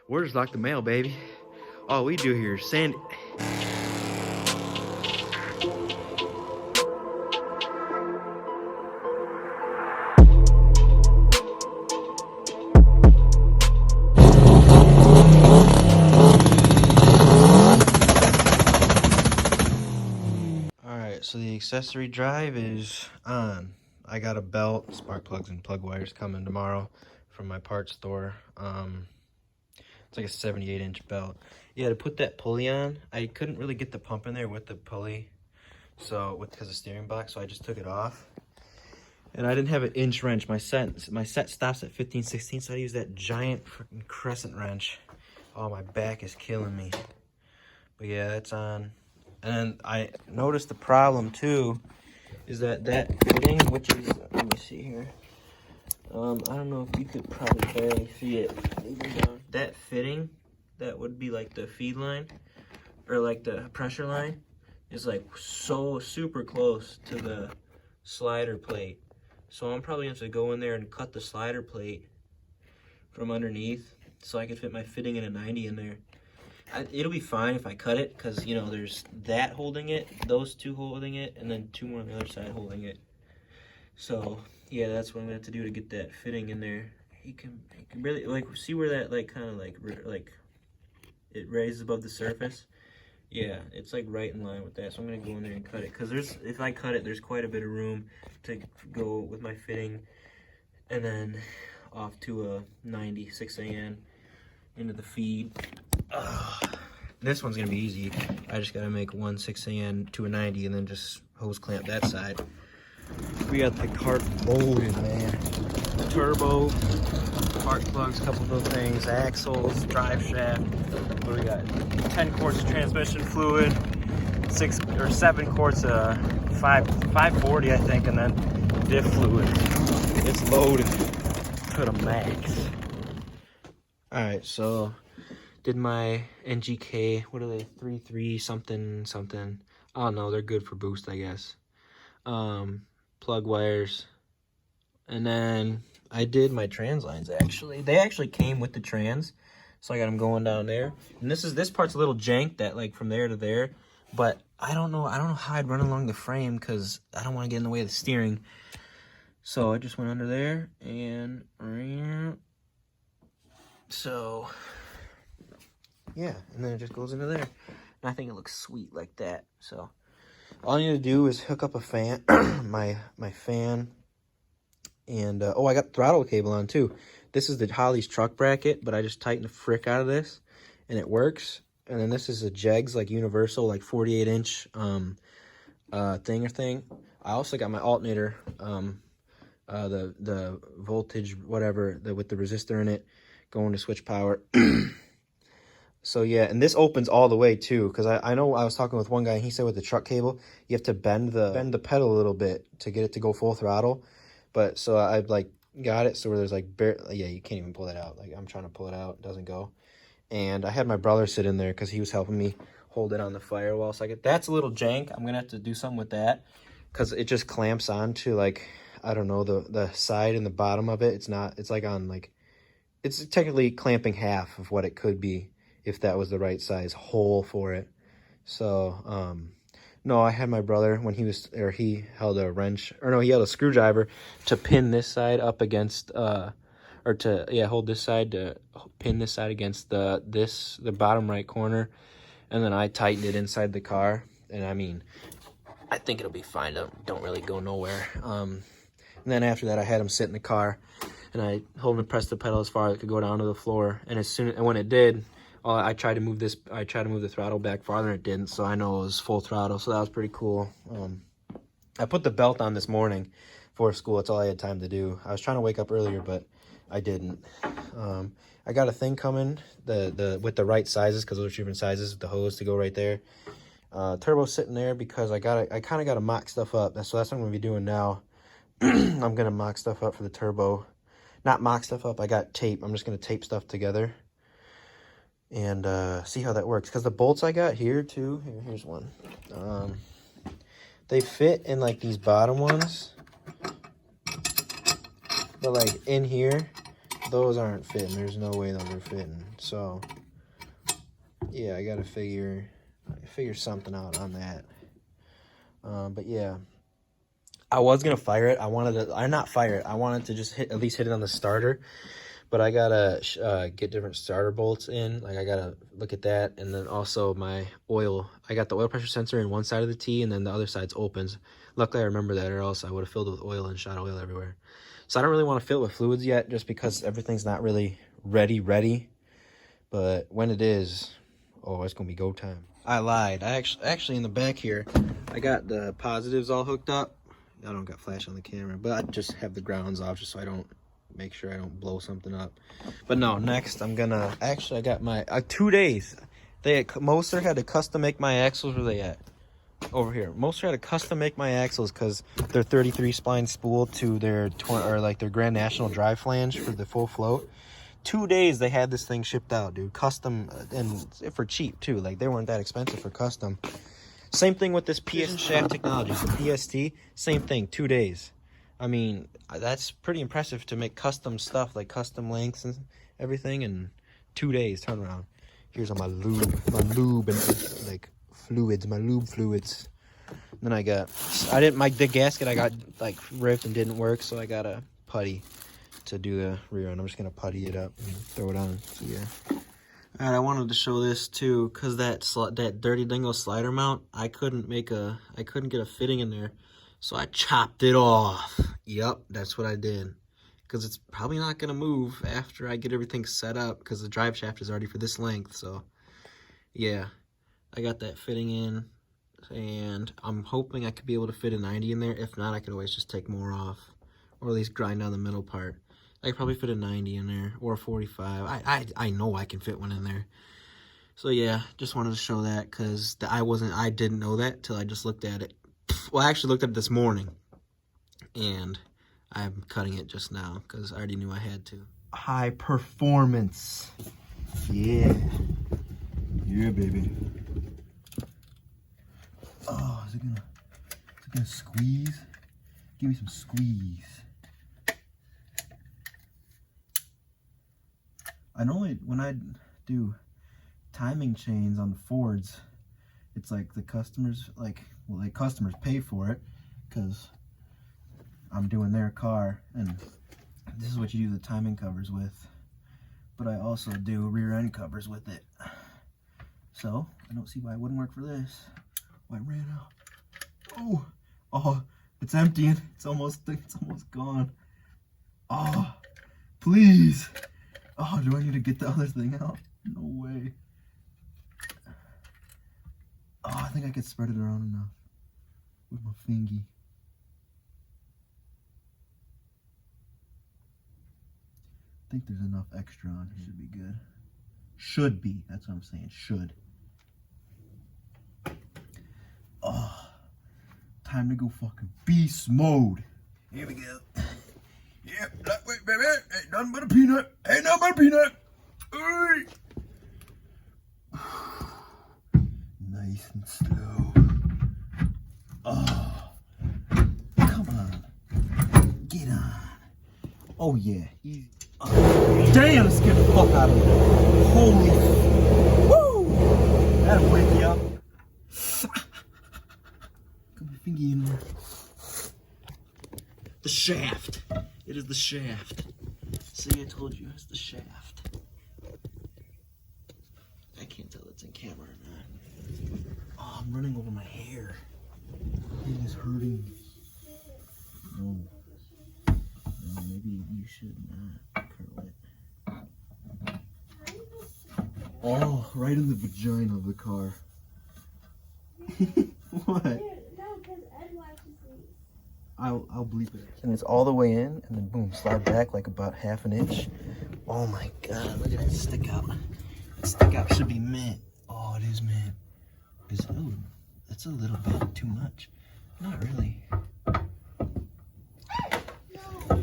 Orders like the mail, baby. All we do here is send. Alright, so the accessory drive is on. I got a belt, spark plugs, and plug wires coming tomorrow from my parts store. It's like a 78-inch belt. Yeah, to put that pulley on, I couldn't really get the pump in there with the pulley, so because of steering box, so I just took it off. And I didn't have an inch wrench. My set stops at 15/16, so I use that giant freaking crescent wrench. Oh, my back is killing me. But yeah, that's on. And then I noticed the problem too is that fitting, which is, let me see here. I don't know if you could probably barely see it. Even down. That fitting, that would be like the feed line or like the pressure line, is like so super close to the slider plate. So I'm probably going to go in there and cut the slider plate from underneath so I can fit my fitting in a 90 in there. It'll be fine if I cut it, because, you know, there's that holding it, those two holding it, and then two more on the other side holding it. So, yeah, that's what I'm going to have to do to get that fitting in there. You can really, like, see where that, like, kind of, like, it raises above the surface? Yeah, it's, like, right in line with that. So I'm going to go in there and cut it, because if I cut it, there's quite a bit of room to go with my fitting, and then off to a 90 6AN into the feed. This one's gonna be easy. I just gotta make one 6AN to a 90 and then just hose clamp that side. We got the cart loaded, man. Turbo, spark plugs, couple of those things, axles, drive shaft. What we got? 10 quarts of transmission fluid, 6 or 7 quarts of 540, I think, and then diff fluid. It's loaded to the max. All right, so did my NGK, what are they, 3.3 something. Oh no, they're good for boost, I guess. Plug wires. And then I did my trans lines, actually. They actually came with the trans, so I got them going down there. And this part's a little jank, that like from there to there, but I don't know how I'd run along the frame, because I don't want to get in the way of the steering. So I just went under there and so yeah, and then it just goes into there. And I think it looks sweet like that. So all I need to do is hook up a fan, my fan, and oh, I got throttle cable on too. This is the Holly's truck bracket, but I just tightened the frick out of this, and it works. And then this is a Jegs, like universal, like 48-inch thing. I also got my alternator, the voltage, whatever, with the resistor in it, going to switch power. So yeah, and this opens all the way too, because I know I was talking with one guy, and he said with the truck cable, you have to bend the pedal a little bit to get it to go full throttle. But so I like got it so where there's like yeah, you can't even pull that out. Like I'm trying to pull it out, it doesn't go. And I had my brother sit in there because he was helping me hold it on the firewall. So that's a little jank. I'm gonna have to do something with that, because it just clamps onto, like, I don't know, the side and the bottom of it. It's like on, like, it's technically clamping half of what it could be if that was the right size hole for it. So no, I had my brother when he held a wrench, or no, he held a screwdriver to pin this side up against hold this side to pin this side against the bottom right corner, and then I tightened it inside the car. And I mean, I think it'll be fine. Don't really go nowhere. And then after that, I had him sit in the car, and I told him to press the pedal as far as it could go down to the floor. And when it did, I tried to move the throttle back farther, and it didn't. So I know it was full throttle. So that was pretty cool. I put the belt on this morning for school. That's all I had time to do. I was trying to wake up earlier, but I didn't. I got a thing coming with the right sizes, because those are different sizes with the hose to go right there. Turbo's sitting there because I kind of got to mock stuff up. So that's what I'm gonna be doing now. I'm gonna mock stuff up for the turbo. Not mock stuff up. I got tape. I'm just gonna tape stuff together and see how that works. Because the bolts I got here too. Here's one. They fit in like these bottom ones, but like in here, those aren't fitting. There's no way those are fitting. So yeah, I gotta figure something out on that. But yeah, I was gonna fire it. I wanted to just at least hit it on the starter. But I gotta get different starter bolts in. Like, I gotta look at that, and then also my oil. I got the oil pressure sensor in one side of the T, and then the other side's opens. Luckily, I remember that, or else I would have filled it with oil and shot oil everywhere. So I don't really want to fill it with fluids yet, just because everything's not really ready. But when it is, oh, it's gonna be go time. I lied. I actually in the back here, I got the positives all hooked up. I don't got flash on the camera, but I just have the grounds off just so I don't. Make sure I don't blow something up. But no, next I'm gonna I got my 2 days. Moser had to custom make my axles. Where they at? Over here. Moser had to custom make my axles because they're 33 spline spool to their their Grand National drive flange for the full float. 2 days they had this thing shipped out, dude. Custom, and for cheap too. Like, they weren't that expensive for custom. Same thing with this PS shaft technology, the PST. Same thing, 2 days. I mean, that's pretty impressive to make custom stuff, like custom lengths and everything, in 2 days turnaround. Here's all my lube and like fluids, my lube fluids. And then the gasket I got like ripped and didn't work, so I got a putty to do the rear end. I'm just gonna putty it up and throw it on. So yeah. All right, I wanted to show this too, cause that Dirty Dingo slider mount, I couldn't get a fitting in there. So I chopped it off. Yep, that's what I did. Because it's probably not going to move after I get everything set up, because the drive shaft is already for this length. So, yeah, I got that fitting in. And I'm hoping I could be able to fit a 90 in there. If not, I could always just take more off. Or at least grind down the middle part. I could probably fit a 90 in there. Or a 45. I know I can fit one in there. So, yeah, just wanted to show that. Because I didn't know that till I just looked at it. Well, I actually looked at it this morning, and I'm cutting it just now because I already knew I had to. High performance. Yeah. Yeah, baby. Oh, is it gonna squeeze? Give me some squeeze. When I do timing chains on the Fords, it's like the customers, customers pay for it because I'm doing their car, and this is what you do the timing covers with. But I also do rear end covers with it. So I don't see why it wouldn't work for this. Oh, I ran out. Oh, it's emptying. It's almost gone. Oh, please. Oh, do I need to get the other thing out? No way. Oh, I think I could spread it around enough with my fingy. I think there's enough extra on here. Should be good. Should be. That's what I'm saying. Should. Oh, time to go fucking beast mode. Here we go. Yep, that way, baby. Ain't nothing but a peanut. Ain't nothing but a peanut. Hey. Nice and slow. Oh, come on. Get on. Oh, yeah. Easy. Oh, damn, it scared the fuck out of me. Holy. Woo! That'll wake you up. Put my finger in there. The shaft. It is the shaft. See, I told you it's the shaft. I can't tell it's in camera or not. Oh, I'm running over my hair. It is hurting. No. No, maybe you should not curl it. Oh, right in the vagina of the car. What? No, because Ed watches these. I'll bleep it. And it's all the way in, and then boom, slide back like about half an inch. Oh my god, look at that stick out. That stick out should be mint. Oh, it is mint. Oh, that's a little bit too much. Not really. No.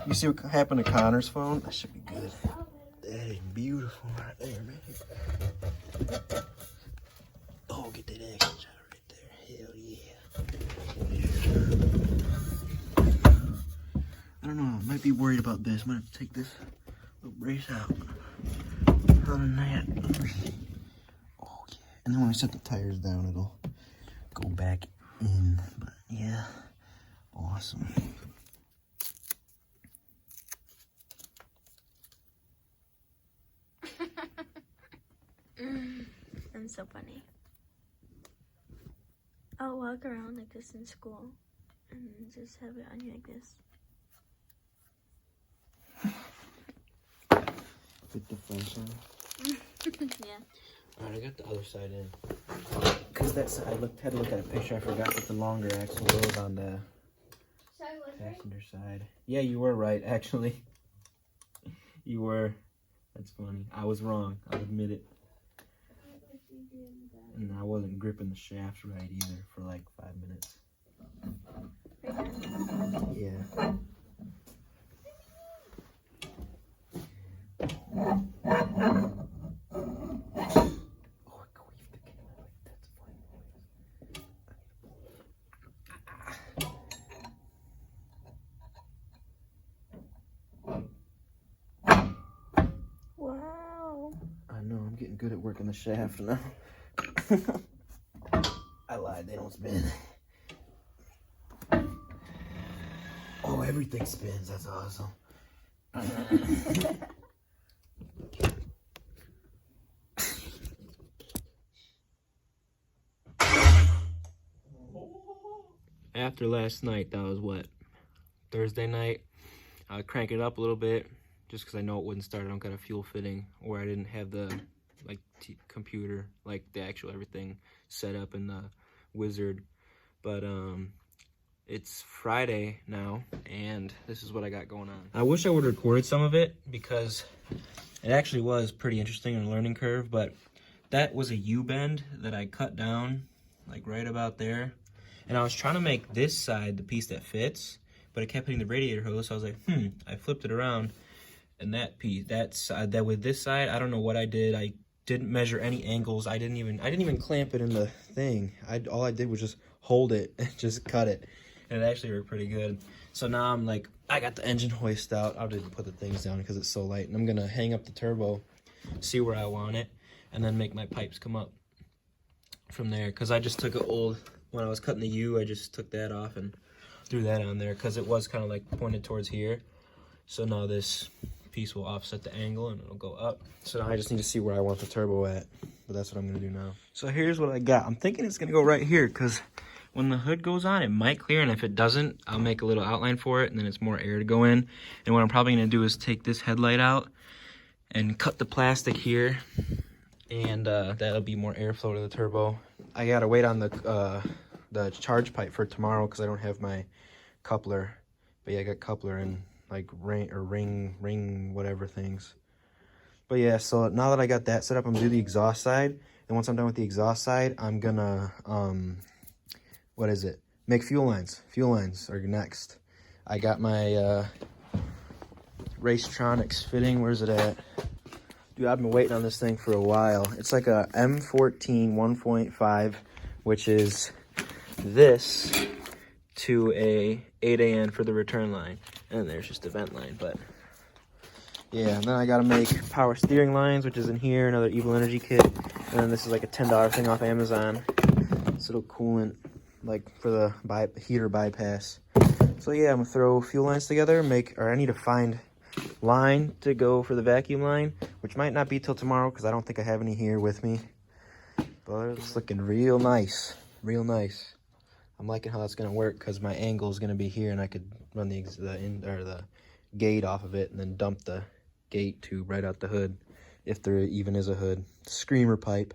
You see what happened to Connor's phone? That should be good. That is beautiful right there, man. Oh, get that action shot right there. Hell yeah. don't know, I might be worried about this. I'm gonna have to take this little brace out. Other than that, oh yeah. And then when we set the tires down, it'll go back in. But yeah, awesome. I'm so funny. I'll walk around like this in school and just have it on you like this. With the front side? Yeah. Alright, I got the other side in. Cause that side, I had to look at a picture. I forgot that the longer axle goes on the passenger side. Yeah, you were right, actually. You were. That's funny. I was wrong. I'll admit it. And I wasn't gripping the shaft right either for like 5 minutes. Yeah. Wow. I know, I'm getting good at working the shaft now. I lied, they don't spin. Oh, everything spins, that's awesome. After last night, that was what? Thursday night. I crank it up a little bit just because I know it wouldn't start. I don't got a fuel fitting, or I didn't have the like computer, like the actual everything set up in the wizard. But it's Friday now, and this is what I got going on. I wish I would have recorded some of it because it actually was pretty interesting and a learning curve. But that was a U-bend that I cut down like right about there, and I was trying to make this side the piece that fits, but it kept hitting the radiator hose. So I was like, I flipped it around, and that piece, that side, that with this side, I don't know what I did. I didn't measure any angles. I didn't even clamp it in the thing. All I did was just hold it and just cut it, and it actually worked pretty good. So now I'm like, I got the engine hoist out. I didn't put the things down because it's so light, and I'm gonna hang up the turbo, see where I want it, and then make my pipes come up from there. Because I just took an old, when I was cutting the U, I just took that off and threw that on there because it was kind of like pointed towards here. So now this piece will offset the angle and it'll go up. So now I just need to see where I want the turbo at, but that's what I'm gonna do now. So here's what I got. I'm thinking it's gonna go right here because when the hood goes on, it might clear, and if it doesn't, I'll make a little outline for it, and then it's more air to go in. And what I'm probably gonna do is take this headlight out and cut the plastic here, and that'll be more airflow to the turbo. I gotta wait on the charge pipe for tomorrow because I don't have my coupler. But yeah, I got coupler and like ring whatever things. But yeah, so now that I got that set up, I'm gonna do the exhaust side, and once I'm done with the exhaust side, I'm gonna what is it, make fuel lines are next. I got my Racetronics fitting. Where's it at? Dude, I've been waiting on this thing for a while. It's like a M14 1.5, which is this to a 8AN for the return line, and there's just a vent line. But yeah, and then I gotta make power steering lines, which is in here, another Evil Energy kit, and then this is like a $10 thing off Amazon. This little coolant, like for the heater bypass. So yeah, I'm gonna throw fuel lines together, I need to find line to go for the vacuum line, which might not be till tomorrow because I don't think I have any here with me. But it's looking real nice, real nice. I'm liking how that's gonna work because my angle is gonna be here, and I could run the gate off of it and then dump the gate tube right out the hood, if there even is a hood. Screamer pipe.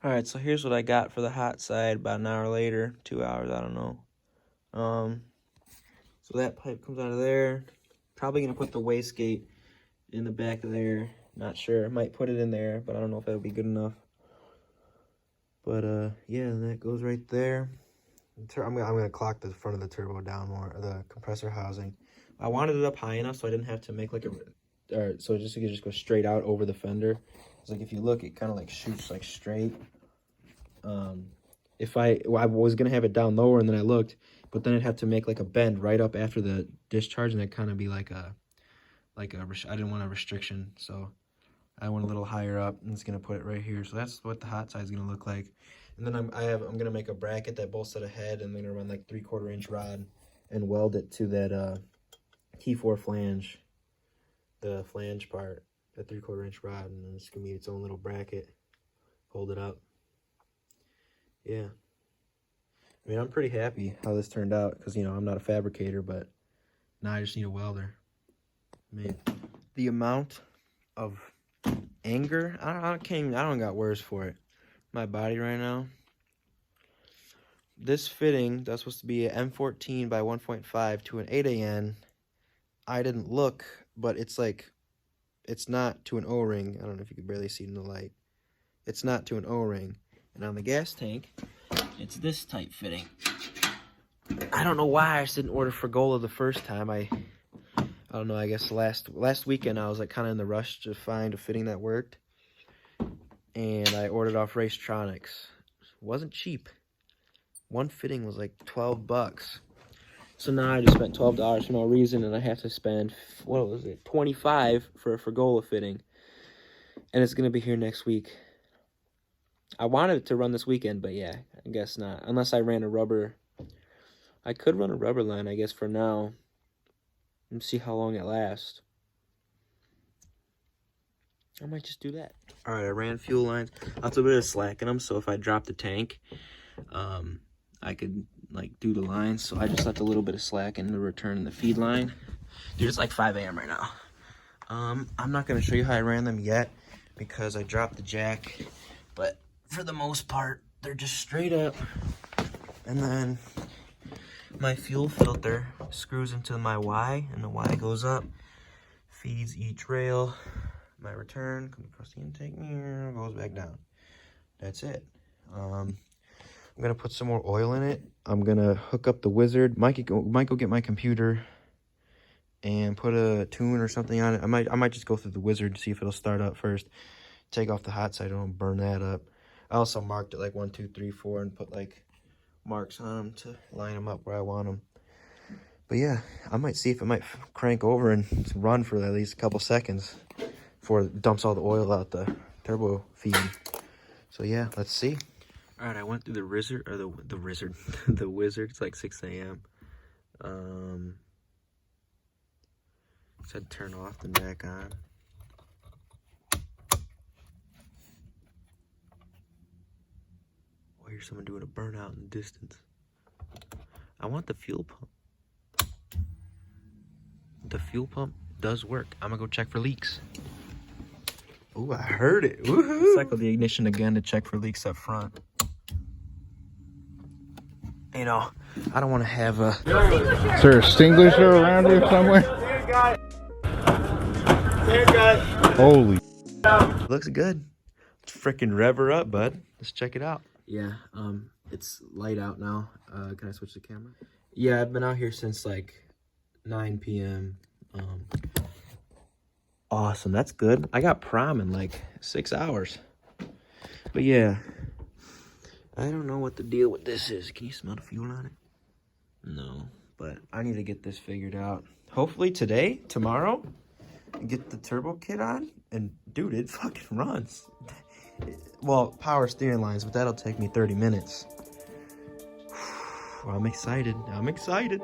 All right, so here's what I got for the hot side. About an hour later, 2 hours, I don't know. So that pipe comes out of there. Probably gonna put the wastegate in the back of there. Not sure. I might put it in there, but I don't know if that'll be good enough. But yeah, that goes right there. I'm gonna clock the front of the turbo down more, the compressor housing. I wanted it up high enough so I didn't have to make like so it could just go straight out over the fender. It's like if you look, it kind of like shoots like straight. I was gonna have it down lower, and then I looked, but then it'd have to make like a bend right up after the discharge, and that'd kind of be like a I didn't want a restriction, so I went a little higher up, and it's gonna put it right here. So that's what the hot side is gonna look like. And then I'm gonna make a bracket that bolts at a head, and I'm gonna run like 3/4 inch rod and weld it to that T4 flange, the flange part, the 3/4 inch rod, and then it's gonna be its own little bracket. Hold it up. Yeah. I mean, I'm pretty happy how this turned out, because, you know, I'm not a fabricator, but now I just need a welder. I mean, the amount of anger, I don't got words for it. My body right now. This fitting that's supposed to be an M14 by 1.5 to an 8AN. I didn't look, but it's like, it's not to an O-ring. I don't know if you can barely see it in the light. It's not to an O-ring. And on the gas tank, it's this type fitting. I don't know why I just didn't order Fragola the first time. I don't know, I guess last weekend I was like kind of in the rush to find a fitting that worked. And I ordered off Racetronics. It wasn't cheap. One fitting was like 12 bucks. So now I just spent $12 for no reason, and I have to spend, what was it, 25 for a Fragola fitting. And it's going to be here next week. I wanted it to run this weekend, but yeah, I guess not. Unless I ran a rubber. I could run a rubber line, I guess, for now. And see how long it lasts. I might just do that. Alright, I ran fuel lines. Lots of bit of slack in them, so if I drop the tank, I could, like, do the lines. So I just left a little bit of slack in the return in the feed line. Dude, it's like 5 a.m. right now. I'm not going to show you how I ran them yet, because I dropped the jack. But for the most part, they're just straight up. And then my fuel filter screws into my Y, and the Y goes up, feeds each rail. My return comes across the intake mirror, goes back down. That's it. I'm gonna put some more oil in it. I'm gonna hook up the Wizard. Might go get my computer and put a tune or something on it. I might just go through the Wizard to see if it'll start up first. Take off the hot side, I don't burn that up. I also marked it like 1, 2, 3, 4, and put like marks on them to line them up where I want them. But yeah, I might see if it might crank over and run for at least a couple seconds before it dumps all the oil out the turbo feed. So yeah, let's see. All right, I went through the Wizard, or the Wizard, the Wizard. It's like 6 a.m. Said turn off, then back on. I hear someone doing a burnout in the distance. I want the fuel pump. The fuel pump does work. I'm gonna go check for leaks. Ooh, I heard it. Woohoo! Cycle the ignition again to check for leaks up front. You know, I don't want to have a... Is there a extinguisher around here somewhere? Holy. Looks good. Let's freaking rev her up, bud. Let's check it out. Yeah, it's light out now. Can I switch the camera? Yeah, I've been out here since like 9 p.m. Awesome, that's good. I got prom in like 6 hours. But yeah, I don't know what the deal with this is. Can you smell the fuel on it? No, but I need to get this figured out. Hopefully today, tomorrow, get the turbo kit on. And dude, it fucking runs. Well, power steering lines, but that'll take me 30 minutes. Well, I'm excited. I'm excited.